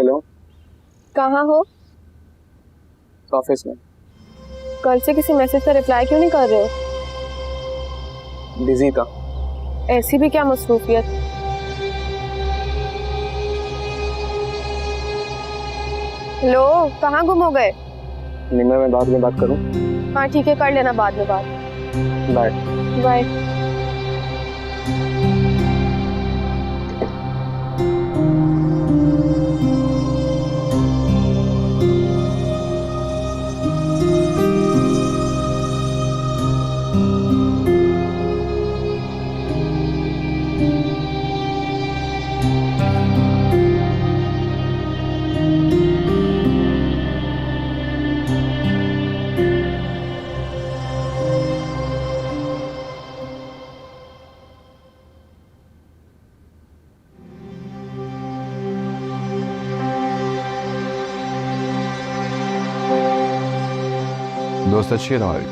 Hello, कहाँ हो? Office में। कल से किसी मैसेज का रिप्लाई क्यों नहीं कर रहे हो? बिजी था। ऐसी भी क्या मसरूफियत? हेलो, कहाँ गुम हो गए? निम्न मैं बाद में बात करूं? हाँ ठीक है, कर लेना बाद में बात। Bye bye. दोस्त अच्छी है तुम्हारी?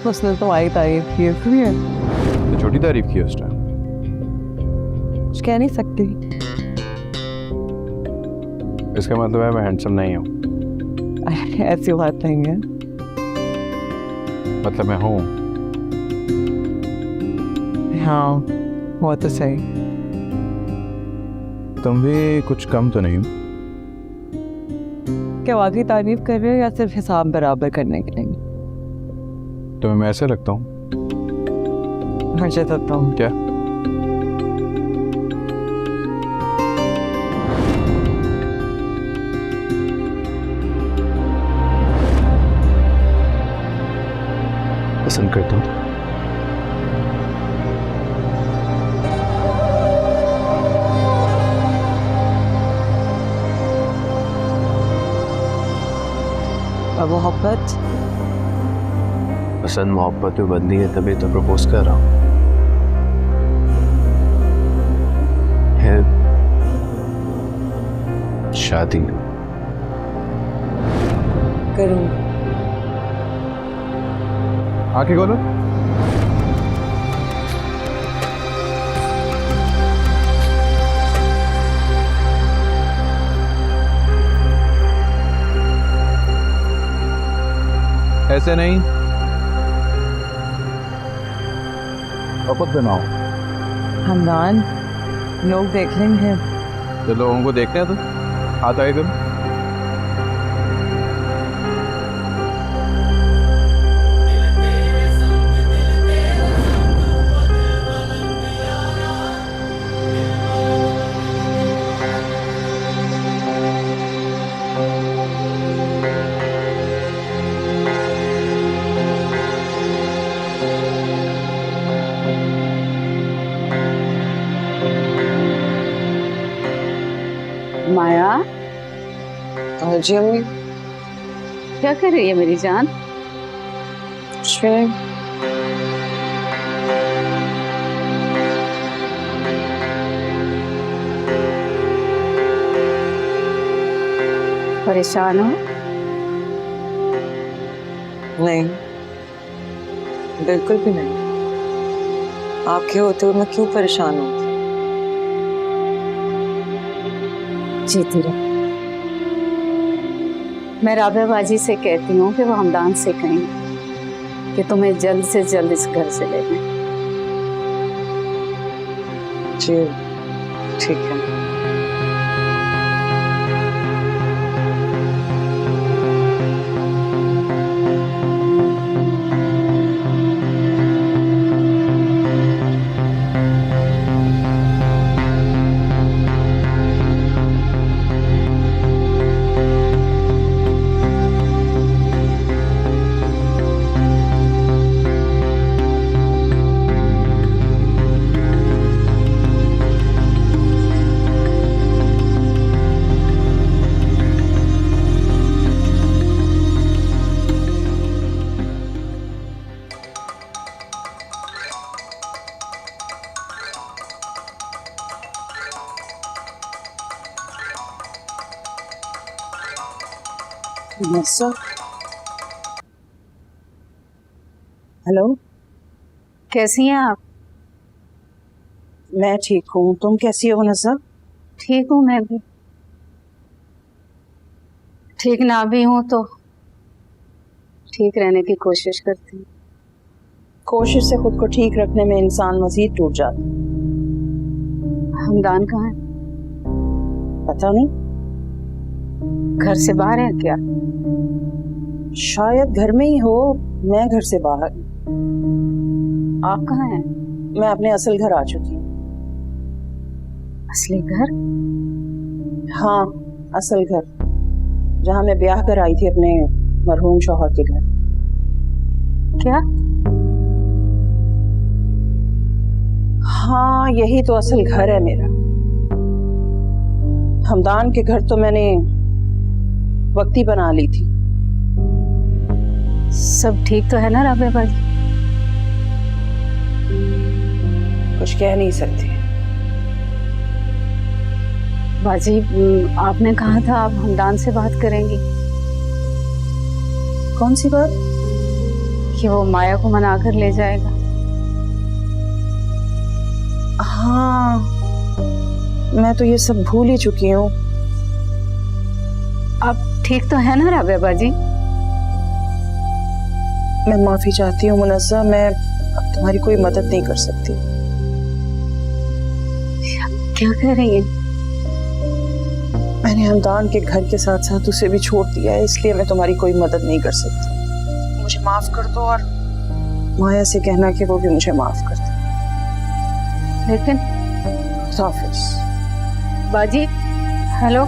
उसने तुम्हारी तारीफ की है तो छोटी तारीफ की उस टाइम। कुछ कह नहीं सकती। इसका मतलब है मैं हैंडसम नहीं हूँ। ऐसी बात नहीं है। मतलब मैं हूँ। हाँ वो तो सही। तुम भी कुछ कम तो नहीं हो। क्या वाकई तारीफ कर रहे हो या सिर्फ हिसाब बराबर करने के लिए? तुम्हें मैं ऐसे लगता हूँ मुझे तो तुम क्या? पसंद करता हूँ। और मोहब्बत पसंद मोहब्बत में बदली है, तभी तो प्रपोज कर रहा हूँ। है शादी करूँ? आके खोलो। ऐसे नहीं, शपथ बनाओ। हमदान लोग देख लेंगे। तो लोगों को देखते हैं तो हाथ आए करो। माया, जी अम्मी। क्या कर रही है मेरी जान? परेशान हो? नहीं, बिल्कुल भी नहीं। आपके होते हुए मैं क्यों परेशान हूँ? जीती रहो। मैं राबिया बाजी से कहती हूँ कि वो हमदान से कहें कि तुम्हें जल्द से जल्द इस घर से ले लें। जी ठीक है। नस्सा, हेलो, कैसी हैं आप? मैं ठीक हूँ, तुम कैसी हो नज़ा? ठीक हूँ मैं भी। ठीक ना भी हूँ तो ठीक रहने की कोशिश करती हूँ। कोशिश से खुद को ठीक रखने में इंसान मजीद टूट जाता है। हमदान कहाँ है? पता नहीं, घर से बाहर है क्या? शायद घर में ही हो। मैं घर से बाहर। आप कहाँ हैं? मैं अपने असल घर आ चुकी हूँ। असली घर? हाँ, असल घर, जहाँ मैं ब्याह कर आई थी अपने मरहूम शौहर के घर। क्या? हाँ, यही तो असल घर है मेरा। हमदान के घर तो मैंने वक्ती बना ली थी। सब ठीक तो है ना राबिया बाजी? कुछ कह नहीं सकती। बाजी, आपने कहा था आप हमदान से बात करेंगी। कौन सी बात? कि वो माया को मना कर ले जाएगा। हाँ, मैं तो ये सब भूल ही चुकी हूँ। आप ठीक तो है ना राबिया बाजी? मैं माफी चाहती हूँ मुनस्सा, मैं अब तुम्हारी कोई मदद नहीं कर सकती। क्या कह रही हैं? मैंने हमदान के घर के साथ साथ उसे भी छोड़ दिया है, इसलिए मैं तुम्हारी कोई मदद नहीं कर सकती। मुझे माफ कर दो और माया से कहना कि वो भी मुझे माफ कर दे। लेकिन हाफिज। बाजी, हेलो।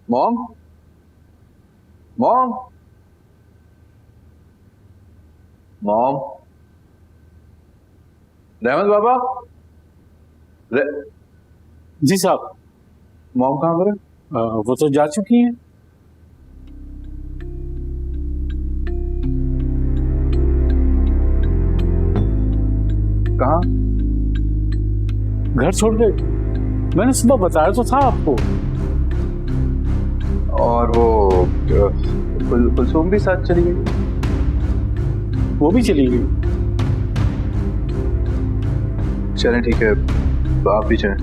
मॉम, मॉम, मॉम, रहमत बाबा। जी साहब। मॉम कहाँ पर है? वो तो जा चुकी हैं। कहाँ? घर छोड़ के। मैंने सुबह बताया तो था आपको। और वो कुलसुम भी साथ चली गई? वो भी चली गई। चलें ठीक है, तो आप भी जाएं।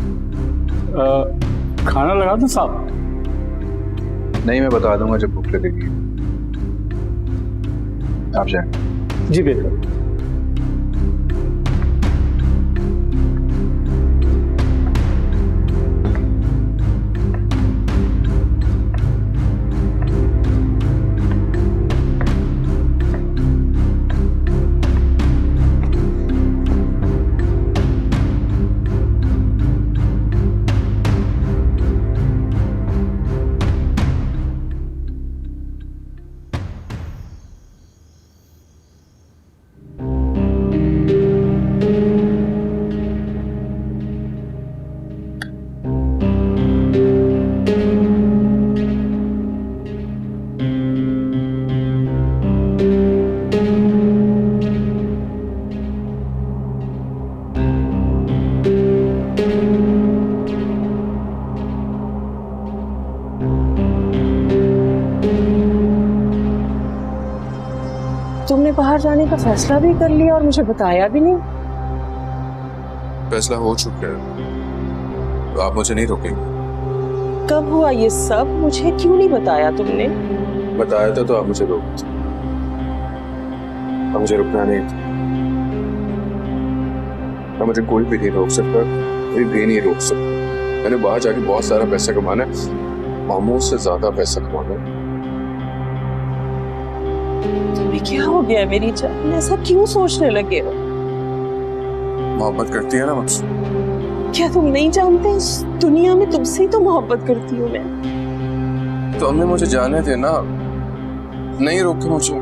खाना लगा दूं साहब? नहीं, मैं बता दूंगा जब भूख लगेगी। आप जाएं। जी बेहतर। तुमने बाहर जाने का फैसला भी कर लिया और मुझे बताया भी नहीं। फैसला हो चुका है, तो आप मुझे नहीं रोकेंगे। कब हुआ ये सब? मुझे क्यों नहीं बताया तुमने? बताया था तो आप मुझे रोकते। अब मुझे रुकना नहीं था। अब मुझे कोई भी नहीं रोक सकता, कोई भी नहीं रोक सकता। मैंने बाहर जाके बहुत सारा पैसा कमाना है, मामूल से ज्यादा पैसा कमाना है। अभी क्या हो गया मेरी जान? ऐसा क्यों सोचने लगे हो? मोहब्बत करती है ना मुझसे? क्या तुम नहीं जानते, इस दुनिया में तुमसे ही तो मोहब्बत करती हूँ मैं। तो हमने मुझे जाने थे ना, नहीं रोके मुझे,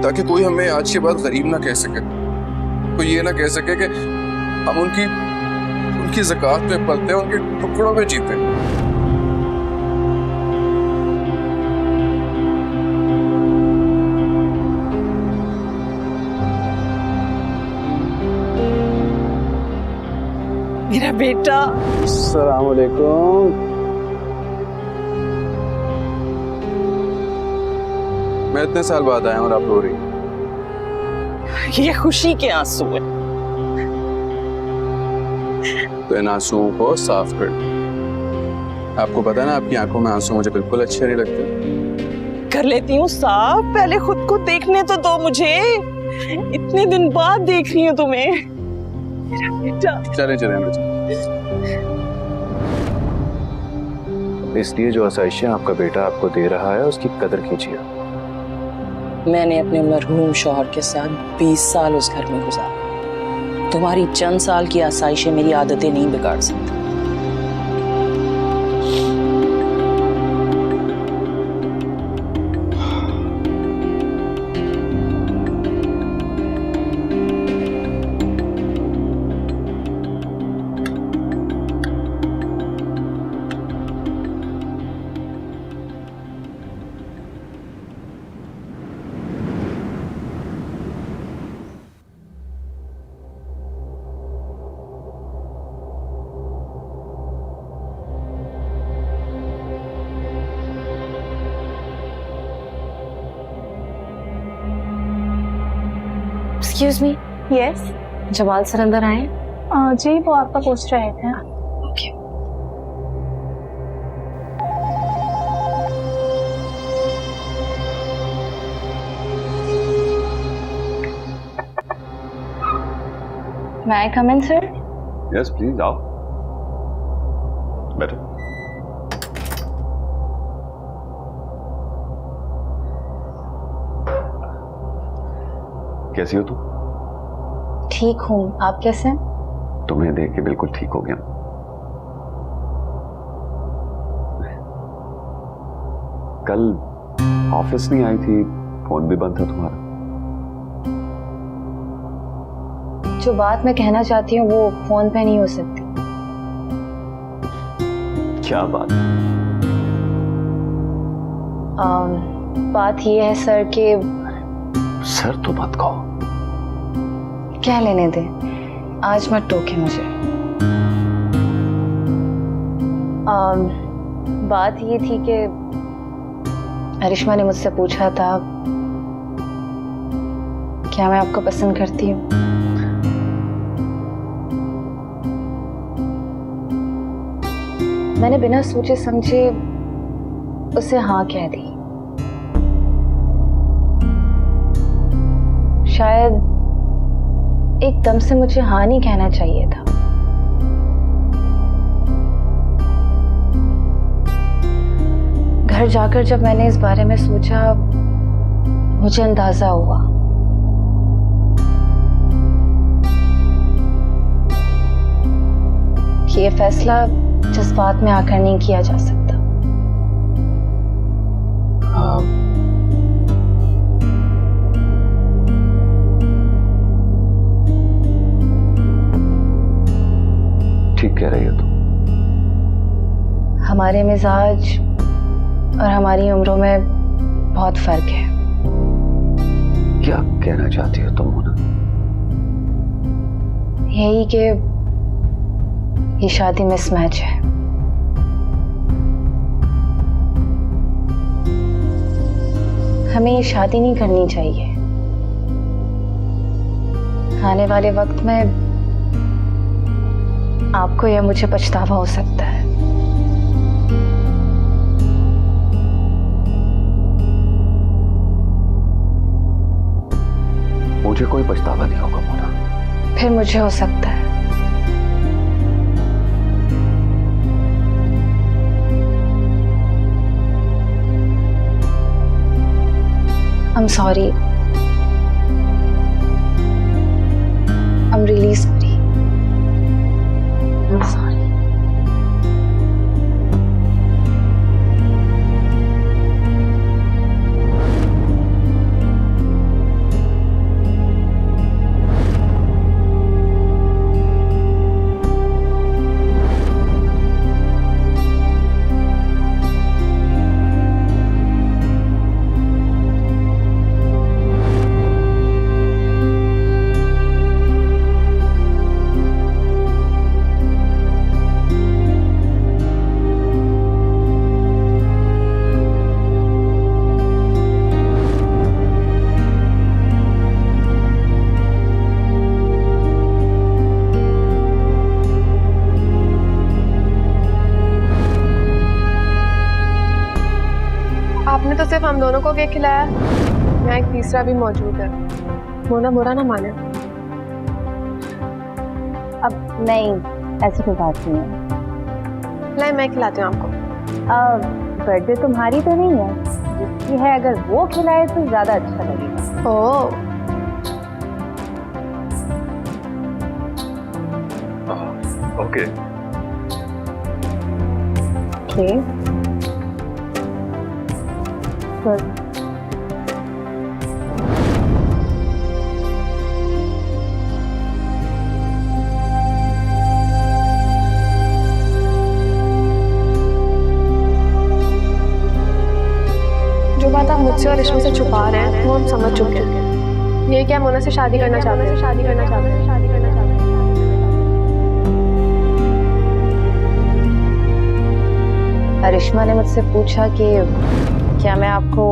ताकि कोई हमें आज के बाद गरीब ना कह सके। कोई ये ना कह सके कि हम उनकी उनकी ज़कात पे पलते, उनके टुकड़ों में जीते। मेरा बेटा, अस्सलाम वालेकुम। मैं इतने साल बाद आया हूँ और आप रो रही हैं। ये खुशी के आंसू है। तो इन आंसुओं को साफ कर दो। आपको पता है ना, आपकी आंखों में आंसू मुझे बिल्कुल अच्छे नहीं लगते। कर लेती हूँ साफ, पहले खुद को देखने तो दो मुझे। इतने दिन बाद देख रही हूँ तुम्हें। मेरा बेटा। चलें चलें अंदर चलें। इसलिए जो आसाइशें आपका बेटा आपको दे रहा है उसकी कदर कीजिए। मैंने अपने मरहूम शौहर के साथ 20 साल उस घर में गुजारे। तुम्हारी चंद साल की आसाइशें मेरी आदतें नहीं बिगाड़ सकती। Excuse me. Yes. Jamal sir अंदर आए? जी वो आपका पूछ रहे थे। May I come in, sir? Yes please आओ, बैठो। कैसी हो तुम? ठीक हूँ, आप कैसे हैं? तुम्हें देख के बिल्कुल ठीक हो गया। कल ऑफिस नहीं आई थी, फोन भी बंद था तुम्हारा। जो बात मैं कहना चाहती हूँ वो फोन पे नहीं हो सकती। क्या बात? बात ये है सर कि सर तो मत कहो। क्या लेने दे, आज मत टोके मुझे। बात ये थी कि अरिश्मा ने मुझसे पूछा था क्या मैं आपको पसंद करती हूँ। मैंने बिना सोचे समझे उसे हाँ कह दी। शायद एकदम से मुझे हाँ नहीं कहना चाहिए था। घर जाकर जब मैंने इस बारे में सोचा, मुझे अंदाजा हुआ कि ये फैसला जज्बात में आकर नहीं किया जा सकता। ठीक कह रही हो तुम। हमारे मिजाज और हमारी उम्रों में बहुत फर्क है। क्या कहना चाहती हो तुम मोना? यही कि ये शादी मिसमैच है। हमें ये शादी नहीं करनी चाहिए। आने वाले वक्त में आपको या मुझे पछतावा हो सकता है। मुझे कोई पछतावा नहीं होगा मोना। फिर मुझे हो सकता है। I'm sorry. I'm really sorry. I'm sorry. सिर्फ हम दोनों को केक खिलाया, यहाँ एक तीसरा भी मौजूद है। मोना बुरा ना माने। अब नहीं, ऐसी कोई बात नहीं है। लाई मैं खिलाती हूँ आपको। बर्थडे तुम्हारी तो नहीं है, जिसकी है अगर वो खिलाए तो ज्यादा अच्छा लगेगा। ओह ओके ओके बस जो बात आप मुझसे और रिश्मा से छुपा रहे हैं वो हम समझ चुके हैं। ये क्या मोना से शादी करना चाहते हैं, शादी करना चाहते हैं, शादी करना चाहते हैं। अरिश्मा ने मुझसे पूछा कि क्या मैं आपको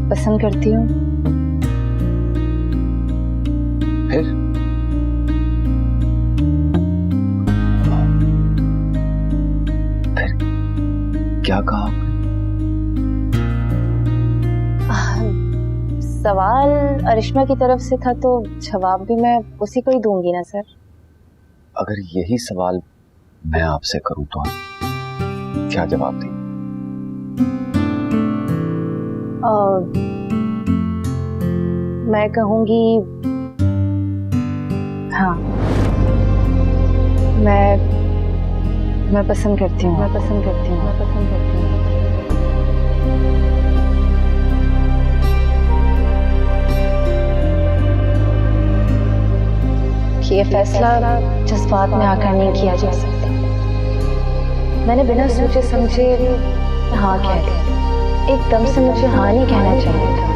पसंद करती हूँ। फिर क्या कहा आपने? सवाल अरिश्मा की तरफ से था तो जवाब भी मैं उसी को ही दूंगी ना सर। अगर यही सवाल मैं आपसे करूं तो क्या जवाब दें? मैं कहूंगी हाँ, मैं पसंद करती हूँ, मैं पसंद करती हूँ, मैं पसंद करती हूँ। ये फैसला जज्बात में आकर नहीं किया जा सकता। मैंने बिना सोचे समझे हाँ कह दिया। एकदम से मुझे हाँ नहीं कहना चाहिए था।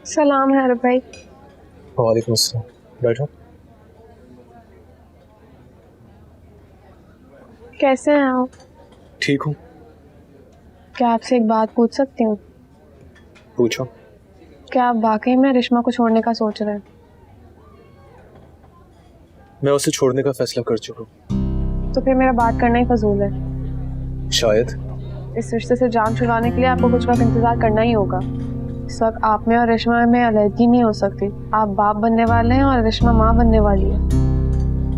सलाम है अरब भाई। वालेकुम अस्सलाम। बैठो। कैसे हैं आप? ठीक हूँ। क्या आपसे एक बात पूछ सकती हूँ? पूछो। क्या आप वाकई में रिश्मा को छोड़ने का सोच रहे हैं? मैं उसे छोड़ने का फैसला कर चुका हूँ। तो फिर मेरा बात करना ही फजूल है। शायद इस रिश्ते से जान छुड़वाने के लिए आपको कुछ वक्त इंतजार करना ही होगा। इस वक्त आप में और रिश्मा में अलग नहीं हो सकती। आप बाप बनने वाले हैं और रिश्मा माँ बनने वाली है।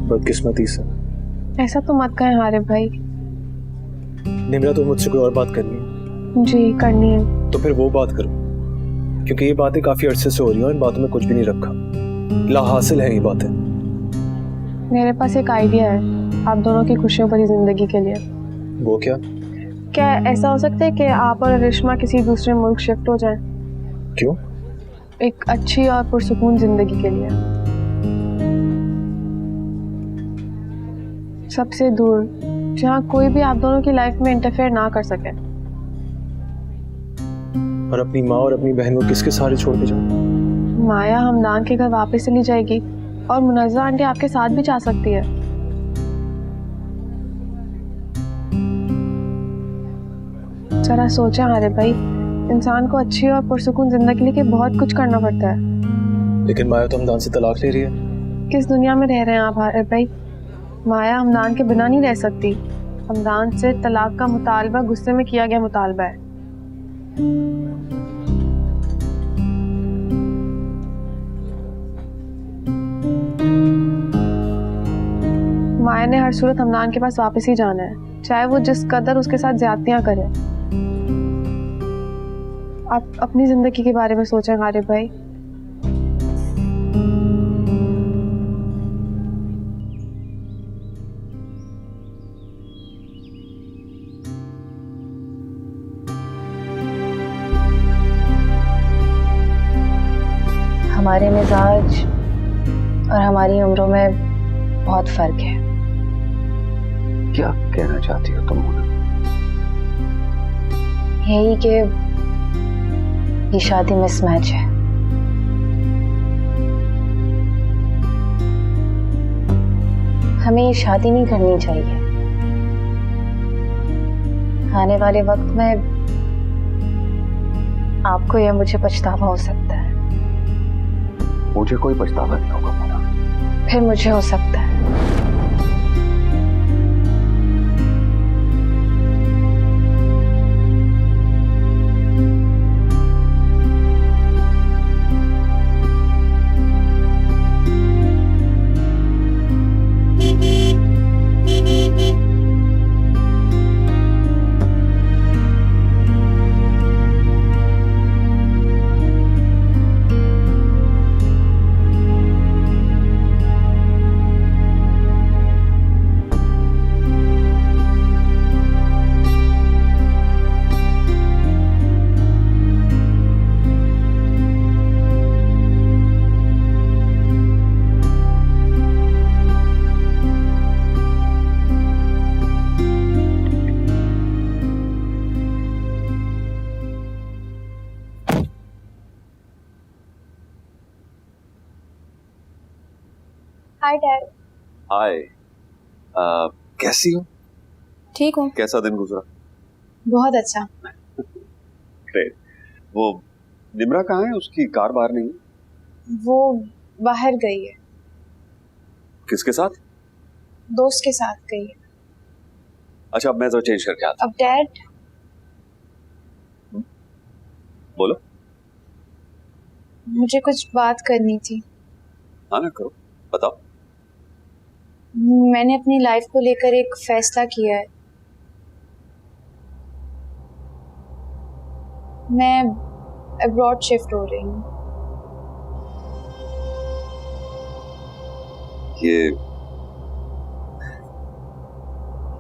बदकिस्मती से। ऐसा तो मत कहें हारिब भाई। निमरा, तो मुझसे कोई और बात करनी है? जी करनी है। तो फिर वो बात करो, क्योंकि ये बातें काफी अरसे से हो रही हैं और इन बातों में कुछ भी नहीं रखा। ला हासिल है ये बातें। मेरे पास एक आइडिया है आप दोनों की खुशियों भरी जिंदगी के लिए। वो क्या? क्या ऐसा हो सकता है कि आप और रिश्मा किसी दूसरे मुल्क शिफ्ट हो जाएं? क्यों? एक अच्छी और पुरसुकून जिंदगी के लिए। सबसे दूर, जहाँ कोई भी आप दोनों की लाइफ में इंटरफेयर ना कर सके। और अपनी माँ और अपनी बहन को किसके सहारे छोड़ के जाऊँ? माया हमदान के घर वापस चली जाएगी और मुनज़्ज़ा आंटी आपके साथ भी जा सकती है। जरा सोचें हारिब भाई, इंसान को अच्छी और पुरसुकून जिंदगी के लिए बहुत कुछ करना पड़ता है। लेकिन माया तो हमदान से तलाक ले रही है। किस दुनिया में रह रहे हैं आप हारिब भाई? माया हमदान के बिना नहीं रह सकती। हमदान से तलाक का मुतालबा गुस्से में किया गया मुतालबा है। माया ने हर सूरत हमदान के पास वापस ही जाना है, चाहे वो जिस कदर उसके साथ ज्यादतियां करे। आप अपनी जिंदगी के बारे में सोचें हारिब भाई। हमारे मिजाज और हमारी उम्रों में बहुत फर्क है। क्या कहना चाहती हो तुम मोना? यही कि ये शादी मिसमैच है। हमें ये शादी नहीं करनी चाहिए। आने वाले वक्त में आपको या मुझे पछतावा हो सकता है। मुझे कोई पछतावा नहीं होगा मोना। फिर मुझे हो सकता है। Hi dad. हाय, कैसी हो? ठीक हूँ। कैसा दिन गुजरा? बहुत अच्छा। ग्रेट। वो निम्रा कहाँ है? उसकी कार बाहर नहीं है? वो बाहर गई है। किसके साथ? दोस्त के साथ गई है। अच्छा, अब मैं तो चेंज करके आता अब डैड, बोलो। मुझे कुछ बात करनी थी। हाँ ना, करो, बताओ। मैंने अपनी लाइफ को लेकर एक फैसला किया है। मैं अब्रॉड शिफ्ट हो रही हूँ।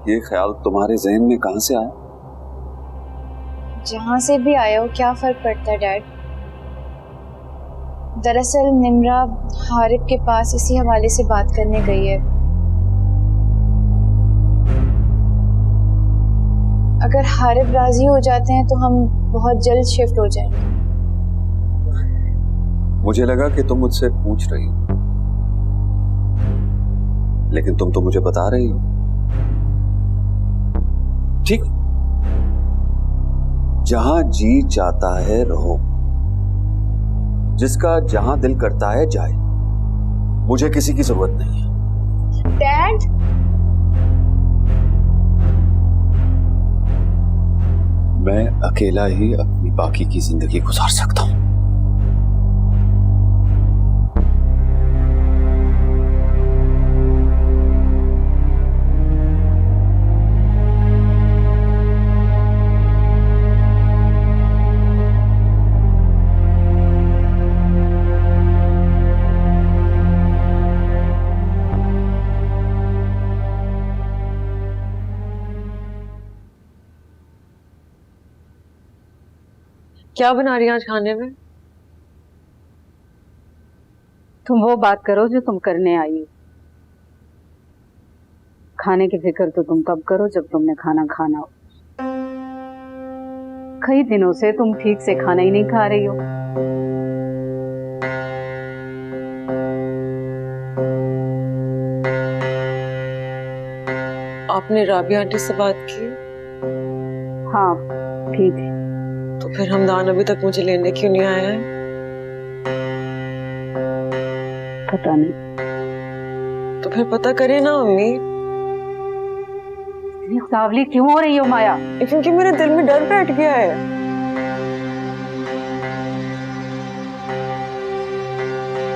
ये ख्याल तुम्हारे जहन में कहाँ से आया? जहाँ से भी आया हो, क्या फर्क पड़ता है डैड। दरअसल निम्रा हारिब के पास इसी हवाले से बात करने गई है। अगर हारिब राजी हो जाते हैं तो हम बहुत जल्द शिफ्ट हो जाएंगे। मुझे लगा कि तुम मुझसे पूछ रही हो, लेकिन तुम तो मुझे बता रही हो। ठीक, जहां जी चाहता है रहो, जिसका जहां दिल करता है जाए। मुझे किसी की जरूरत नहीं है। डैड, मैं अकेला ही अपनी बाकी की जिंदगी गुजार सकता हूं। क्या बना रही है आज खाने में? तुम वो बात करो जो तुम करने आई हो। खाने की फिक्र तो तुम तब करो जब तुमने खाना खाना हो। कई दिनों से तुम ठीक से खाना ही नहीं खा रही हो। आपने राबिया आंटी से बात की? हाँ, ठीक है। तो फिर हमदान अभी तक मुझे लेने क्यों नहीं आया है? पता नहीं। तो फिर पता करिए ना अम्मी। ये उतावली क्यों हो रही हो माया? क्योंकि मेरे दिल में डर बैठ गया है।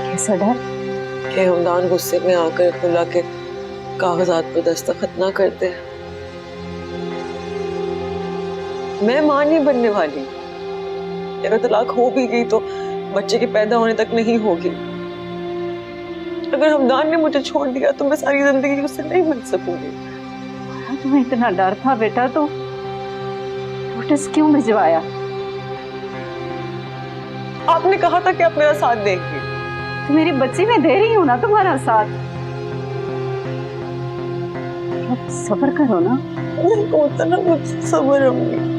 कैसा डर? कि हमदान गुस्से में आकर खुला के कागजात पर दस्तखत ना करते। मैं मां नहीं बनने वाली। अगर तलाक हो भी गई तो बच्चे के पैदा होने तक नहीं होगी। अगर हमदान ने मुझे छोड़ दिया तो मैं सारी जिंदगी उससे नहीं मिल सकूंगी। तुम्हें इतना डर था बेटा तो नोटिस क्यों भिजवाया? आपने कहा था कि आप मेरा साथ देंगे। तो मेरी बच्ची में दे रही हूँ ना तुम्हारा साथ। अब सब्र करो ना। होता ना मुझसे सब्र अम्मी।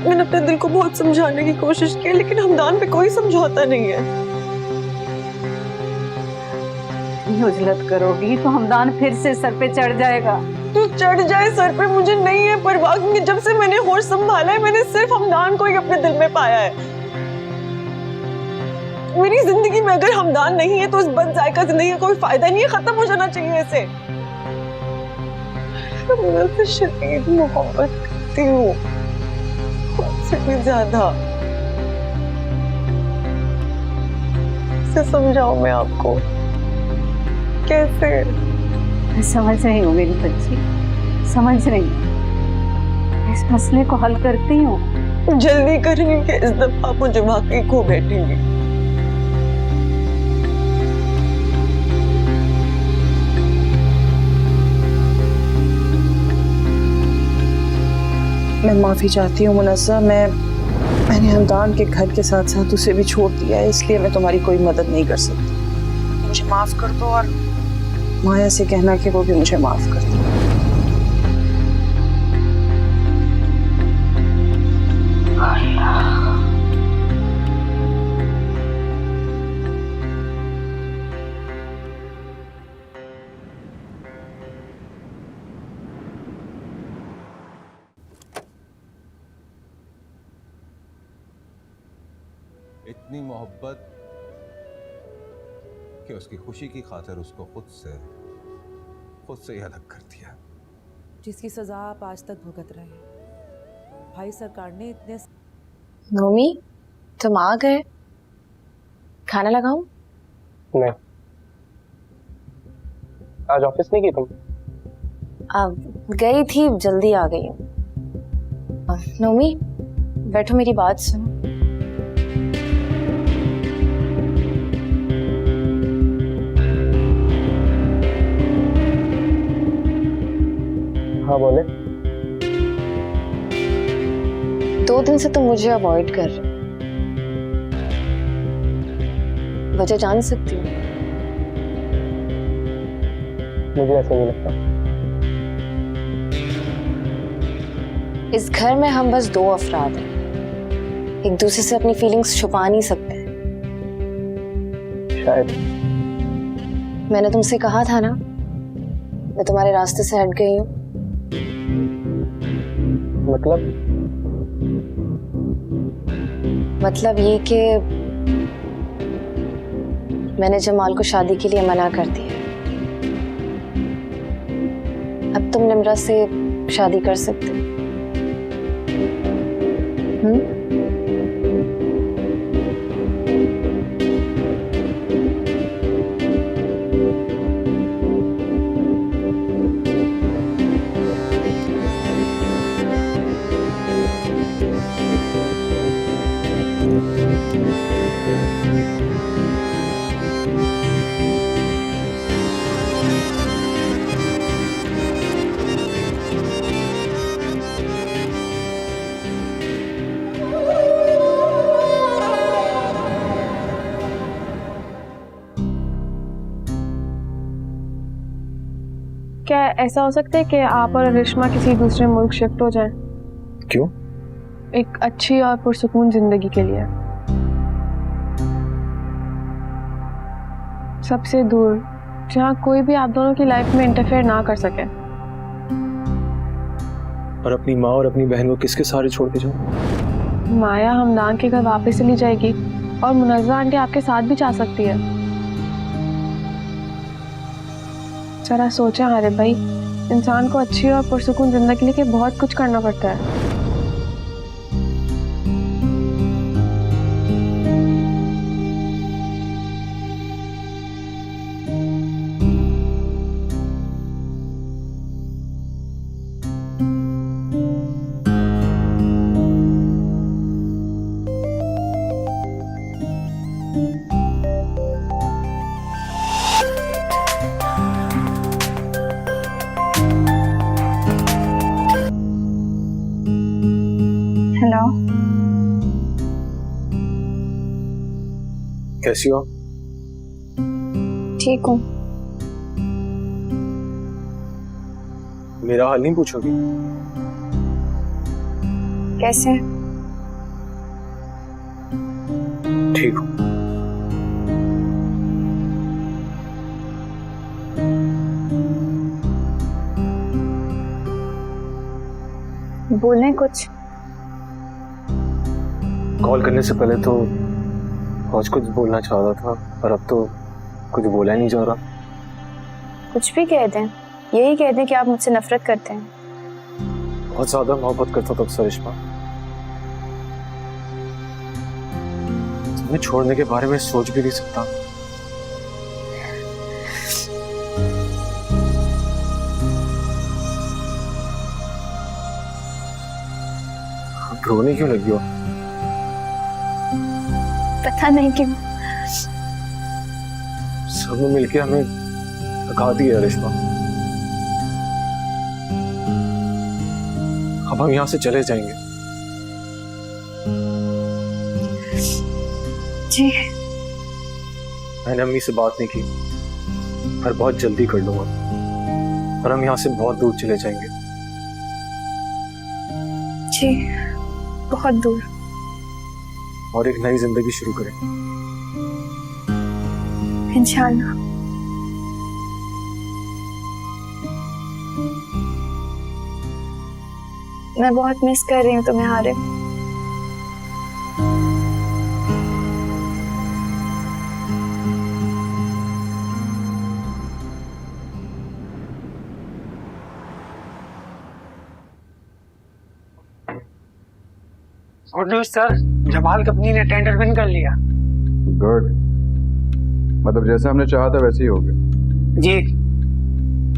मैंने अपने दिल को बहुत समझाने की कोशिश की, लेकिन हमदान पे कोई समझौता नहीं है। उजलत करोगी तो हमदान फिर से सर पे चढ़ जाएगा। तो चढ़ जाए सर पे, मुझे नहीं है परवाह, क्योंकि जब से मैंने होश संभाला है मैंने सिर्फ हमदान को ही अपने दिल में पाया है। मेरी जिंदगी में अगर हमदान नहीं है तो उस बद जायका जिंदगी का कोई फायदा नहीं है, खत्म हो जाना चाहिए इसे। मैं उससे शदीद मोहब्बत करती हूँ, उससे भी ज्यादा। कैसे समझाऊं मैं आपको, कैसे? मैं समझ रही हूँ मेरी बच्ची, समझ रही हूँ। इस मसले को हल करती हूँ। जल्दी करेंगे कि इस दफा आप मुझे वाकई खो बैठेंगी। मैं माफ़ी चाहती हूँ मुनस्सा, मैंने हमदान के घर के साथ साथ उसे भी छोड़ दिया है, इसलिए मैं तुम्हारी कोई मदद नहीं कर सकती। मुझे माफ़ कर दो और माया से कहना कि वो भी मुझे माफ़ कर दे। इतनी मोहब्बत कि उसकी खुशी की खातिर उसको खुद से ही अलग कर दिया। जिसकी सजा आप आज तक भुगत रहे हैं। भाई सरकार ने इतने। नोमी, तुम आ गए, खाना लगाऊं? नहीं, आज ऑफिस नहीं गई तुम? गई थी, जल्दी आ गई हूँ। नोमी, बैठो, मेरी बात सुनो। हाँ बोले। 2 दिन से तुम मुझे अवॉइड कर रहे हो, वजह जान सकती हूँ? मुझे ऐसा नहीं लगता। इस घर में हम बस 2 अफराद हैं, एक दूसरे से अपनी फीलिंग्स छुपा नहीं सकते। शायद। मैंने तुमसे कहा था ना, मैं तुम्हारे रास्ते से हट गई हूँ। मतलब ये कि मैंने जमाल को शादी के लिए मना कर दिया। अब तुम निम्रा से शादी कर सकते हो। क्या ऐसा हो सकता है कि आप और रिश्मा किसी दूसरे मुल्क शिफ्ट हो जाएं? क्यों? एक अच्छी और पुरसुकून जिंदगी के लिए, सबसे दूर, जहाँ कोई भी आप दोनों की लाइफ में इंटरफेयर ना कर सके। और अपनी माँ और अपनी बहन को किसके सहारे छोड़ के जाऊँ? माया हमदान के घर वापस चली जाएगी और मुनज़्ज़ा आंटी आपके साथ भी जा सकती है। जरा सोचा हारिब भाई, इंसान को अच्छी और पुरसुकून जिंदगी के लिए बहुत कुछ करना पड़ता है। हेलो, कैसी हो? ठीक हूँ। मेरा हाल नहीं पूछोगी? कैसे? ठीक हूँ। बोलें कुछ? कॉल करने से पहले तो आज कुछ बोलना चाह रहा था, पर अब तो कुछ बोला ही नहीं जा रहा। कुछ भी कह दें, यही कह दें कि आप मुझसे नफरत करते हैं। बहुत ज्यादा मोहब्बत करता था तुमसे रिश्मा। तुम्हें छोड़ने के बारे में सोच भी नहीं सकता। अब रोने क्यों लगी हो? पता नहीं क्यों। सबने मिलके हमें थका दिया रिश्मा। अब हम यहाँ से चले जाएंगे। जी। मैंने अम्मी से बात नहीं की, पर बहुत जल्दी कर लूंगा और हम यहाँ से बहुत दूर चले जाएंगे। जी, बहुत दूर। और एक नई जिंदगी शुरू करें इंशाल्लाह। मैं बहुत मिस कर रही हूँ तुम्हें Harim. Good news sir, Jamal company ने टेंडर विन कर लिया। गुड, मतलब जैसा हमने चाहा था वैसे ही हो गया। जी।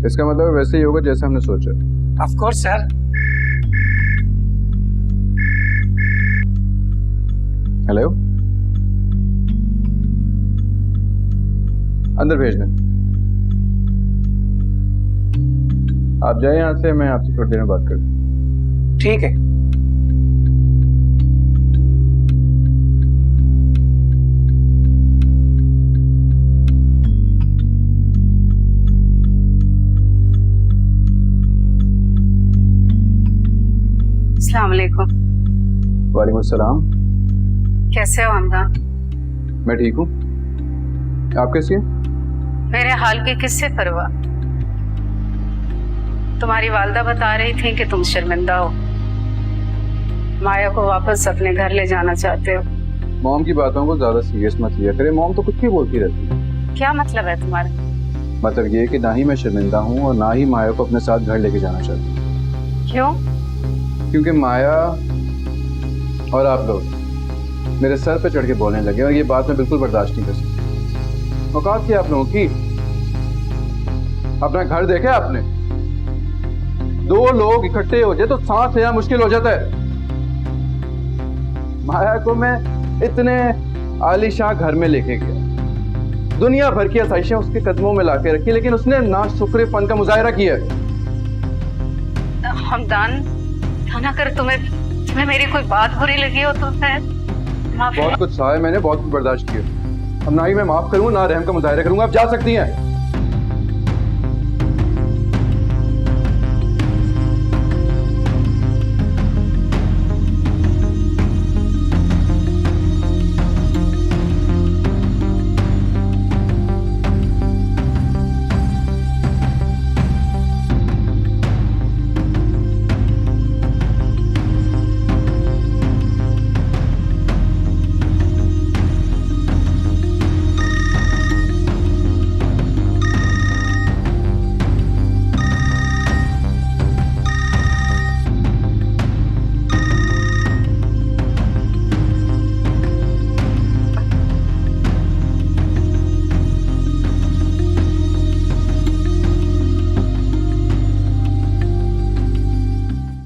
इसका मतलब वैसे ही होगा जैसा हमने सोचा। Of course sir. हेलो, अंदर भेजना। आप जाए यहाँ से, मैं आपसे थोड़ी देर में बात करूँ। ठीक है। अस्सलाम वालेकुम। वालेकुम अस्सलाम। कैसे हो हमदान? मैं ठीक हूँ, आप कैसी हैं? मेरे हाल की किससे परवाह? तुम्हारी वालदा बता रही थी कि तुम शर्मिंदा हो, माया को वापस अपने घर ले जाना चाहते हो। मॉम की बातों को ज्यादा सीरियस मत लिया करे, मॉम तो कुछ भी बोलती रहती है। क्या मतलब है तुम्हारा? मतलब ये कि ना ही मैं शर्मिंदा हूँ और ना ही माया को अपने साथ घर लेके जाना चाहती हूँ। क्यों? क्योंकि माया और आप लोग मेरे सर पे चढ़ के बोलने लगे और ये बात मैं बिल्कुल बर्दाश्त नहीं कर सकता। औकात क्या आप लोगों की? अपना घर देखा आपने? 2 लोग इकट्ठे हो जाए तो सांस लेना मुश्किल हो जाता है। माया को मैं इतने आलीशान घर में लेके गया, दुनिया भर की आसाइशें उसके कदमों में लाके रखी, लेकिन उसने नाशुक्रेपन का मुजाहिरा किया। हमदान, थाना कर तुम्हें मेरी कोई बात बुरी लगी हो तो मैं बहुत कुछ सहा है मैंने, बहुत कुछ बर्दाश्त किया। अब ना ही मैं माफ करूंगा ना रहम का मुजाहिरा करूंगा। आप जा सकती हैं।